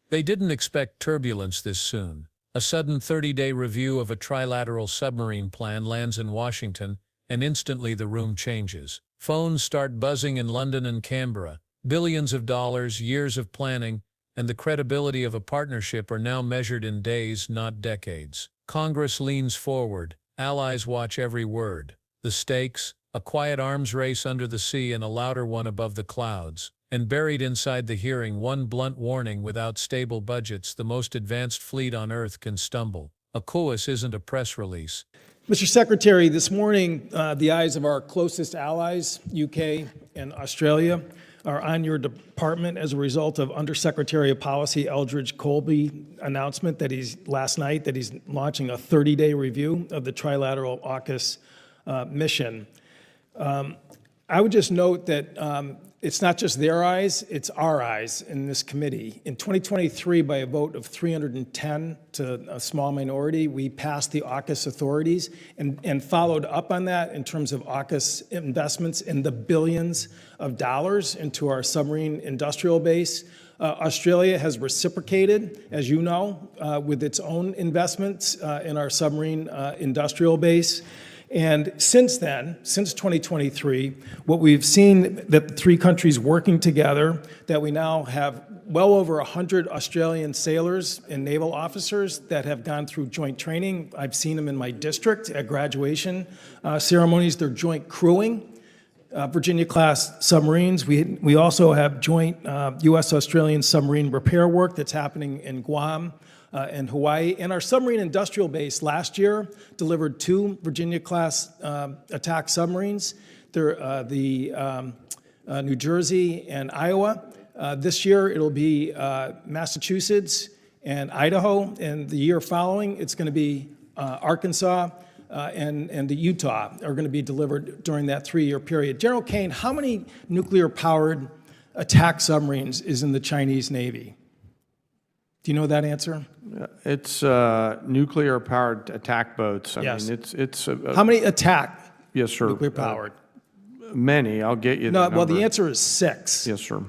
They didn't expect turbulence this soon. A sudden 30-day review of a trilateral submarine plan lands in Washington, and instantly the room changes. Phones start buzzing in London and Canberra. Billions of dollars, years of planning, and the credibility of a partnership are now measured in days, not decades. Congress leans forward. Allies watch every word. The stakes, a quiet arms race under the sea and a louder one above the clouds. And buried inside the hearing, one blunt warning: without stable budgets, the most advanced fleet on Earth can stumble. AUKUS isn't a press release. Mr. Secretary, this morning, the eyes of our closest allies, UK and Australia, are on your department as a result of Undersecretary of Policy Eldridge Colby's announcement that last night that he's launching a 30-day review of the trilateral AUKUS mission. I would just note that it's not just their eyes, it's our eyes in this committee. In 2023, by a vote of 310 to a small minority, we passed the AUKUS authorities and followed up on that in terms of AUKUS investments in the billions of dollars into our submarine industrial base. Australia has reciprocated, as you know, with its own investments in our submarine industrial base. And since then, since 2023, what we've seen that the three countries working together, that we now have well over 100 Australian sailors and naval officers that have gone through joint training. I've seen them in my district at graduation ceremonies. They're joint crewing Virginia-class submarines. We also have joint U.S.-Australian submarine repair work that's happening in Guam and Hawaii. And our submarine industrial base last year delivered 2 Virginia-class attack submarines. They're the New Jersey and Iowa. This year it'll be Massachusetts and Idaho, and the year following it's going to be Arkansas and the Utah are going to be delivered during that 3-year period. General Kane, how many nuclear-powered attack submarines is in the Chinese Navy? Do you know that answer? It's nuclear-powered attack boats. I Yes. mean, it's How many attack yes, sir. nuclear-powered? Many. I'll get you. No, the well, the number. answer is 6. Yes, sir.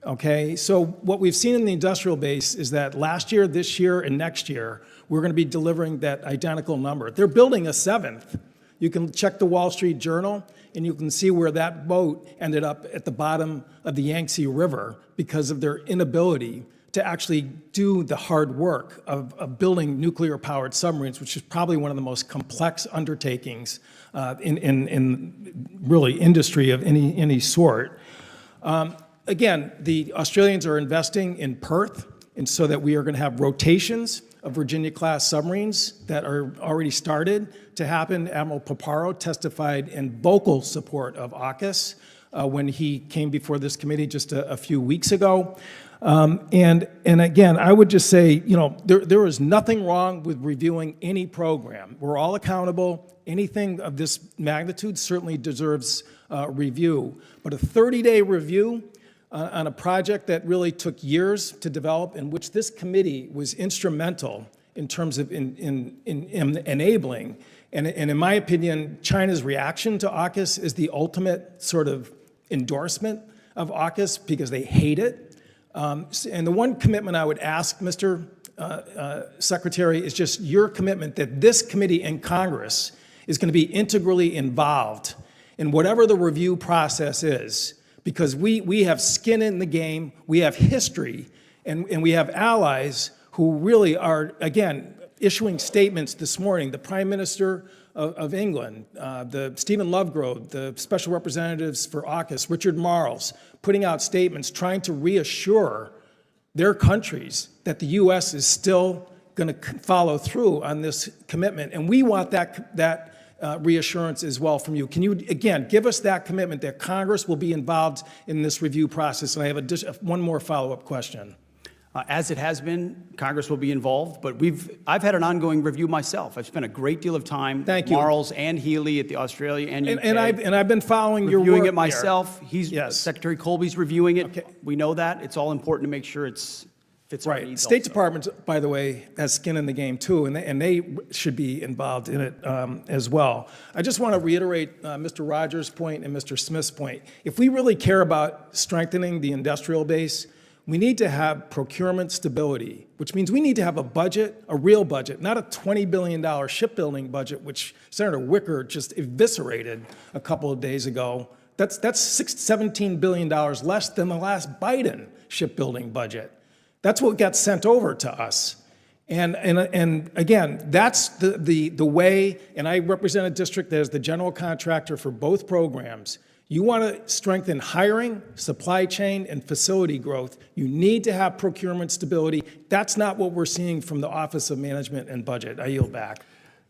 Okay, so what we've seen in the industrial base is that last year, this year, and next year, we're going to be delivering that identical number. They're building a 7th. You can check the Wall Street Journal, and you can see where that boat ended up at the bottom of the Yangtze River because of their inability to actually do the hard work of building nuclear-powered submarines, which is probably one of the most complex undertakings in really industry of any sort. Again, the Australians are investing in Perth, and so that we are going to have rotations of Virginia-class submarines that are already started to happen. Admiral Paparo testified in vocal support of AUKUS when he came before this committee just a few weeks ago. And again, I would just say, you know, there is nothing wrong with reviewing any program. We're all accountable. Anything of this magnitude certainly deserves review. But a 30-day review on a project that really took years to develop, in which this committee was instrumental in terms of in enabling. And in my opinion, China's reaction to AUKUS is the ultimate sort of endorsement of AUKUS because they hate it. And the one commitment I would ask, Mr. Secretary, is just your commitment that this committee and Congress is going to be integrally involved in whatever the review process is, because we have skin in the game, we have history, and we have allies who really are, again, issuing statements this morning. The Prime Minister of England, the Stephen Lovegrove, the special representatives for AUKUS, Richard Marles, putting out statements trying to reassure their countries that the U.S. is still going to follow through on this commitment. And we want that reassurance as well from you. Can you, again, give us that commitment that Congress will be involved in this review process? And I have one more follow-up question. As it has been, Congress will be involved, but I've had an ongoing review myself. I've spent a great deal of time with Marles and Healy at the Australia and UK. And I've been following your work reviewing it myself. Yes. Secretary Colby's reviewing it. Okay. We know that. It's all important to make sure it fits our needs. State also. Department, by the way, has skin in the game too, and they should be involved in it as well. I just want to reiterate Mr. Rogers' point and Mr. Smith's point. If we really care about strengthening the industrial base, We need to have procurement stability, which means we need to have a budget, a real budget, not a $20 billion shipbuilding budget, which Senator Wicker just eviscerated a couple of days ago. That's $17 billion less than the last Biden shipbuilding budget. That's what got sent over to us. And again, that's the way, and I represent a district that is the general contractor for both programs. You want to strengthen hiring, supply chain, and facility growth. You need to have procurement stability. That's not what we're seeing from the Office of Management and Budget. I yield back.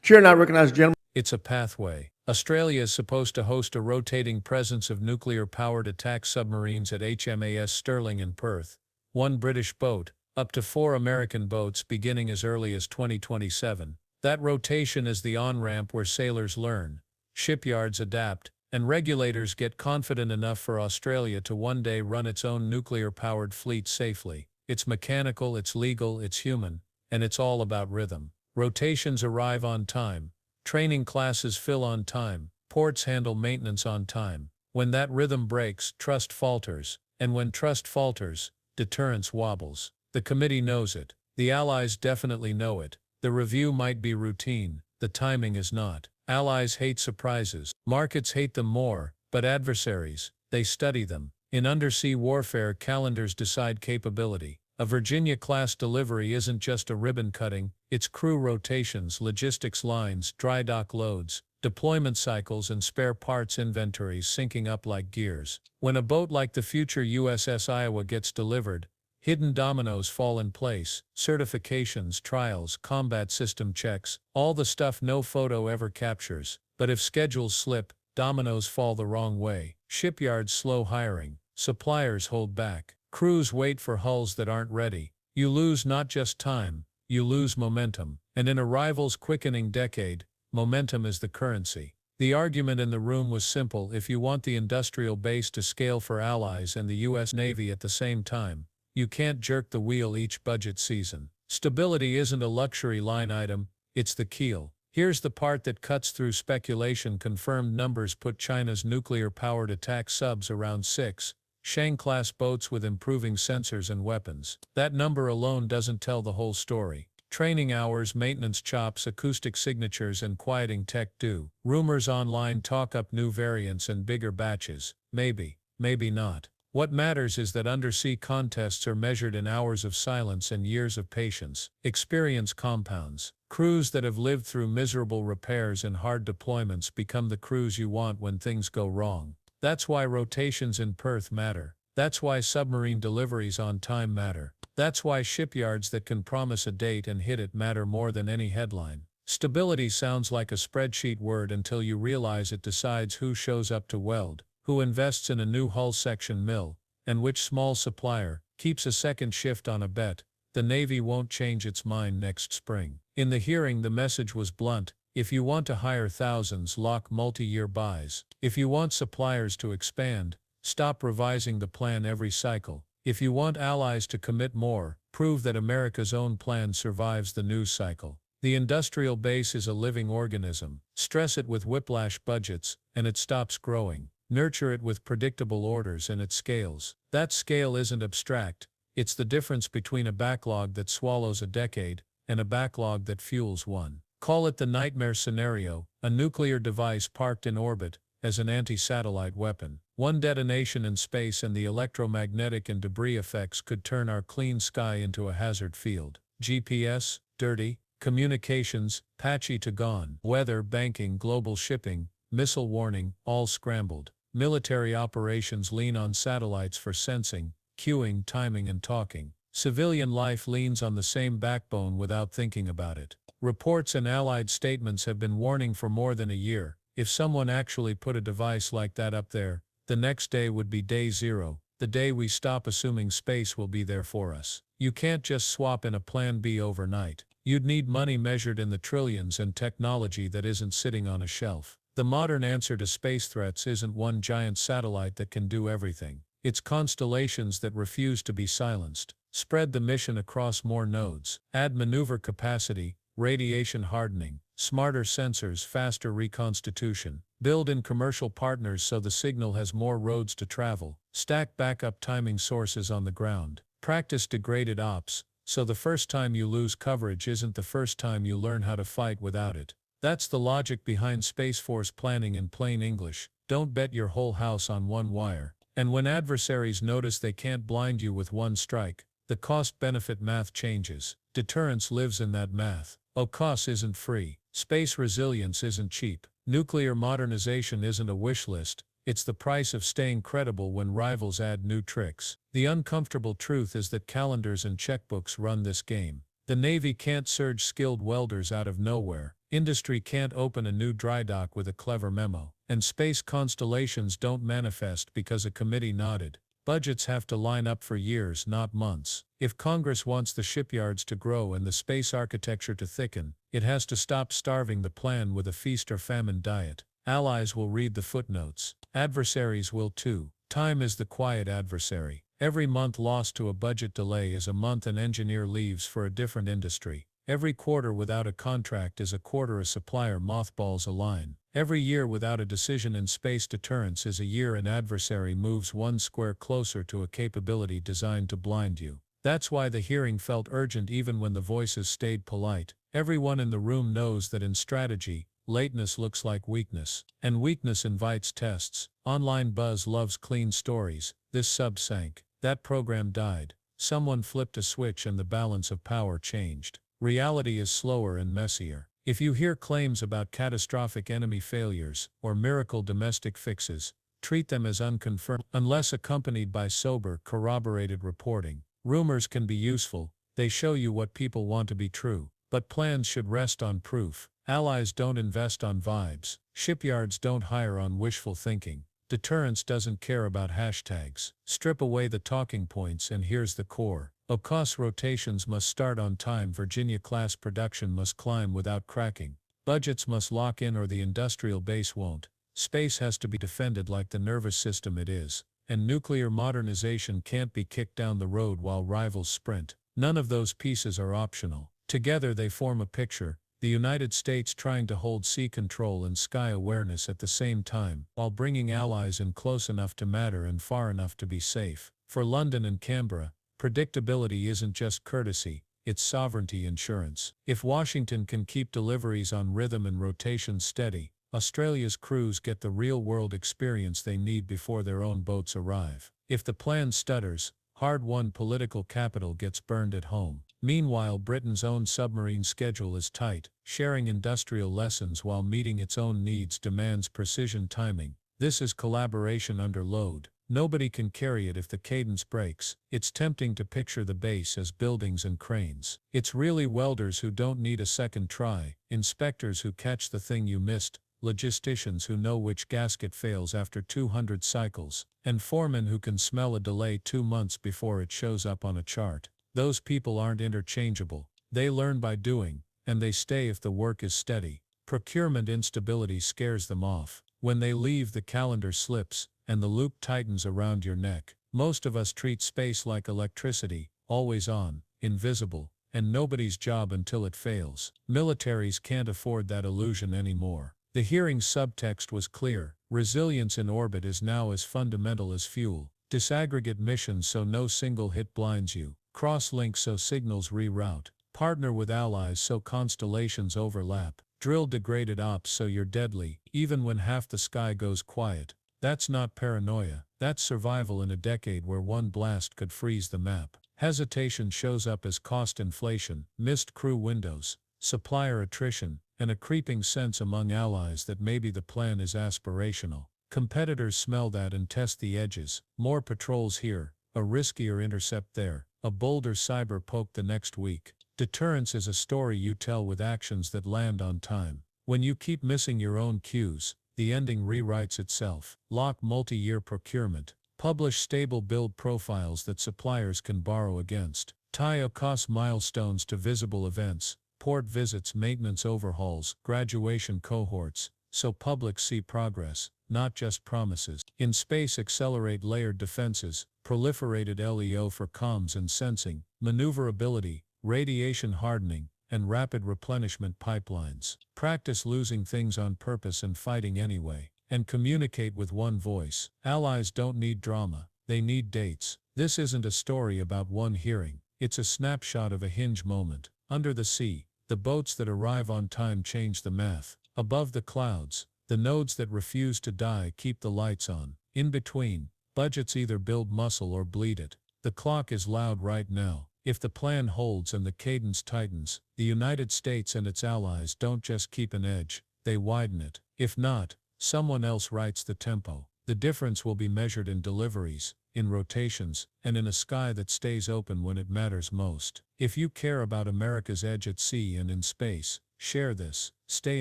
Chair, now recognize the gentleman. It's a pathway. Australia is supposed to host a rotating presence of nuclear-powered attack submarines at HMAS Stirling in Perth. 1 British boat, up to 4 American boats beginning as early as 2027. That rotation is the on-ramp where sailors learn, shipyards adapt, and regulators get confident enough for Australia to one day run its own nuclear-powered fleet safely. It's mechanical, it's legal, it's human, and it's all about rhythm. Rotations arrive on time. Training classes fill on time. Ports handle maintenance on time. When that rhythm breaks, trust falters. And when trust falters, deterrence wobbles. The committee knows it. The allies definitely know it. The review might be routine. The timing is not. Allies hate surprises. Markets hate them more, but adversaries, they study them. In undersea warfare, calendars decide capability. A Virginia-class delivery isn't just a ribbon cutting, it's crew rotations, logistics lines, dry dock loads, deployment cycles and spare parts inventories syncing up like gears. When a boat like the future USS Iowa gets delivered, hidden dominoes fall in place, certifications, trials, combat system checks, all the stuff no photo ever captures. But if schedules slip, dominoes fall the wrong way. Shipyards slow hiring, suppliers hold back, crews wait for hulls that aren't ready. You lose not just time, you lose momentum. And in a rival's quickening decade, momentum is the currency. The argument in the room was simple: if you want the industrial base to scale for allies and the U.S. Navy at the same time, you can't jerk the wheel each budget season. Stability isn't a luxury line item, it's the keel. Here's the part that cuts through speculation. Confirmed numbers put China's nuclear-powered attack subs around 6 Shang-class boats with improving sensors and weapons. That number alone doesn't tell the whole story. Training hours, maintenance chops, acoustic signatures, and quieting tech do. Rumors online talk up new variants and bigger batches. Maybe, maybe not. What matters is that undersea contests are measured in hours of silence and years of patience. Experience compounds. Crews that have lived through miserable repairs and hard deployments become the crews you want when things go wrong. That's why rotations in Perth matter. That's why submarine deliveries on time matter. That's why shipyards that can promise a date and hit it matter more than any headline. Stability sounds like a spreadsheet word until you realize it decides who shows up to weld, who invests in a new hull section mill, and which small supplier keeps a second shift on a bet. The Navy won't change its mind next spring. In the hearing, the message was blunt. If you want to hire thousands, lock multi-year buys. If you want suppliers to expand, stop revising the plan every cycle. If you want allies to commit more, prove that America's own plan survives the news cycle. The industrial base is a living organism. Stress it with whiplash budgets, and it stops growing. Nurture it with predictable orders and it scales. That scale isn't abstract. It's the difference between a backlog that swallows a decade and a backlog that fuels one. Call it the nightmare scenario, a nuclear device parked in orbit as an anti-satellite weapon. One detonation in space and the electromagnetic and debris effects could turn our clean sky into a hazard field. GPS, dirty. Communications, patchy to gone. Weather, banking, global shipping, missile warning, all scrambled. Military operations lean on satellites for sensing, queuing, timing, and talking. Civilian life leans on the same backbone without thinking about it. Reports and allied statements have been warning for more than a year. If someone actually put a device like that up there, the next day would be day zero, the day we stop assuming space will be there for us. You can't just swap in a plan B overnight. You'd need money measured in the trillions and technology that isn't sitting on a shelf. The modern answer to space threats isn't one giant satellite that can do everything. It's constellations that refuse to be silenced. Spread the mission across more nodes. Add maneuver capacity, radiation hardening, smarter sensors, faster reconstitution. Build in commercial partners so the signal has more roads to travel. Stack backup timing sources on the ground. Practice degraded ops, so the first time you lose coverage isn't the first time you learn how to fight without it. That's the logic behind Space Force planning in plain English. Don't bet your whole house on one wire. And when adversaries notice they can't blind you with one strike, the cost-benefit math changes. Deterrence lives in that math. AUKUS isn't free. Space resilience isn't cheap. Nuclear modernization isn't a wish list. It's the price of staying credible when rivals add new tricks. The uncomfortable truth is that calendars and checkbooks run this game. The Navy can't surge skilled welders out of nowhere. Industry can't open a new dry dock with a clever memo. And space constellations don't manifest because a committee nodded. Budgets have to line up for years, not months. If Congress wants the shipyards to grow and the space architecture to thicken, it has to stop starving the plan with a feast or famine diet. Allies will read the footnotes. Adversaries will too. Time is the quiet adversary. Every month lost to a budget delay is a month an engineer leaves for a different industry. Every quarter without a contract is a quarter a supplier mothballs a line. Every year without a decision in space deterrence is a year an adversary moves one square closer to a capability designed to blind you. That's why the hearing felt urgent even when the voices stayed polite. Everyone in the room knows that in strategy, lateness looks like weakness. And weakness invites tests. Online buzz loves clean stories. This sub sank. That program died. Someone flipped a switch and the balance of power changed. Reality is slower and messier. If you hear claims about catastrophic enemy failures or miracle domestic fixes, treat them as unconfirmed unless accompanied by sober, corroborated reporting. Rumors can be useful. They show you what people want to be true. But plans should rest on proof. Allies don't invest on vibes. Shipyards don't hire on wishful thinking. Deterrence doesn't care about hashtags. Strip away the talking points and here's the core. AUKUS rotations must start on time. Virginia-class production must climb without cracking. Budgets must lock in or the industrial base won't. Space has to be defended like the nervous system it is. And nuclear modernization can't be kicked down the road while rivals sprint. None of those pieces are optional. Together they form a picture. The United States trying to hold sea control and sky awareness at the same time, while bringing allies in close enough to matter and far enough to be safe. For London and Canberra, predictability isn't just courtesy, it's sovereignty insurance. If Washington can keep deliveries on rhythm and rotations steady, Australia's crews get the real-world experience they need before their own boats arrive. If the plan stutters, hard-won political capital gets burned at home. Meanwhile, Britain's own submarine schedule is tight. Sharing industrial lessons while meeting its own needs demands precision timing. This is collaboration under load. Nobody can carry it if the cadence breaks. It's tempting to picture the base as buildings and cranes. It's really welders who don't need a second try, inspectors who catch the thing you missed, logisticians who know which gasket fails after 200 cycles, and foremen who can smell a delay 2 months before it shows up on a chart. Those people aren't interchangeable. They learn by doing, and they stay if the work is steady. Procurement instability scares them off. When they leave, the calendar slips, and the loop tightens around your neck. Most of us treat space like electricity, always on, invisible, and nobody's job until it fails. Militaries can't afford that illusion anymore. The hearing's subtext was clear. Resilience in orbit is now as fundamental as fuel. Disaggregate missions so no single hit blinds you. Cross-link so signals reroute. Partner with allies so constellations overlap. Drill degraded ops so you're deadly, even when half the sky goes quiet. That's not paranoia. That's survival in a decade where one blast could freeze the map. Hesitation shows up as cost inflation, missed crew windows, supplier attrition, and a creeping sense among allies that maybe the plan is aspirational. Competitors smell that and test the edges. More patrols here, a riskier intercept there, a bolder cyber poke the next week. Deterrence is a story you tell with actions that land on time. When you keep missing your own cues, the ending rewrites itself. Lock multi-year procurement. Publish stable build profiles that suppliers can borrow against. Tie AUKUS milestones to visible events, port visits, maintenance overhauls, graduation cohorts, so publics see progress, not just promises. In space, accelerate layered defenses, proliferated LEO for comms and sensing, maneuverability, radiation hardening, and rapid replenishment pipelines. Practice losing things on purpose and fighting anyway. And communicate with one voice. Allies don't need drama. They need dates. This isn't a story about one hearing. It's a snapshot of a hinge moment. Under the sea, the boats that arrive on time change the math. Above the clouds, the nodes that refuse to die keep the lights on. In between, budgets either build muscle or bleed it. The clock is loud right now. If the plan holds and the cadence tightens, the United States and its allies don't just keep an edge, they widen it. If not, someone else writes the tempo. The difference will be measured in deliveries, in rotations, and in a sky that stays open when it matters most. If you care about America's edge at sea and in space, share this, stay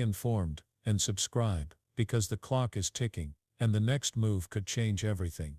informed, and subscribe, because the clock is ticking, and the next move could change everything.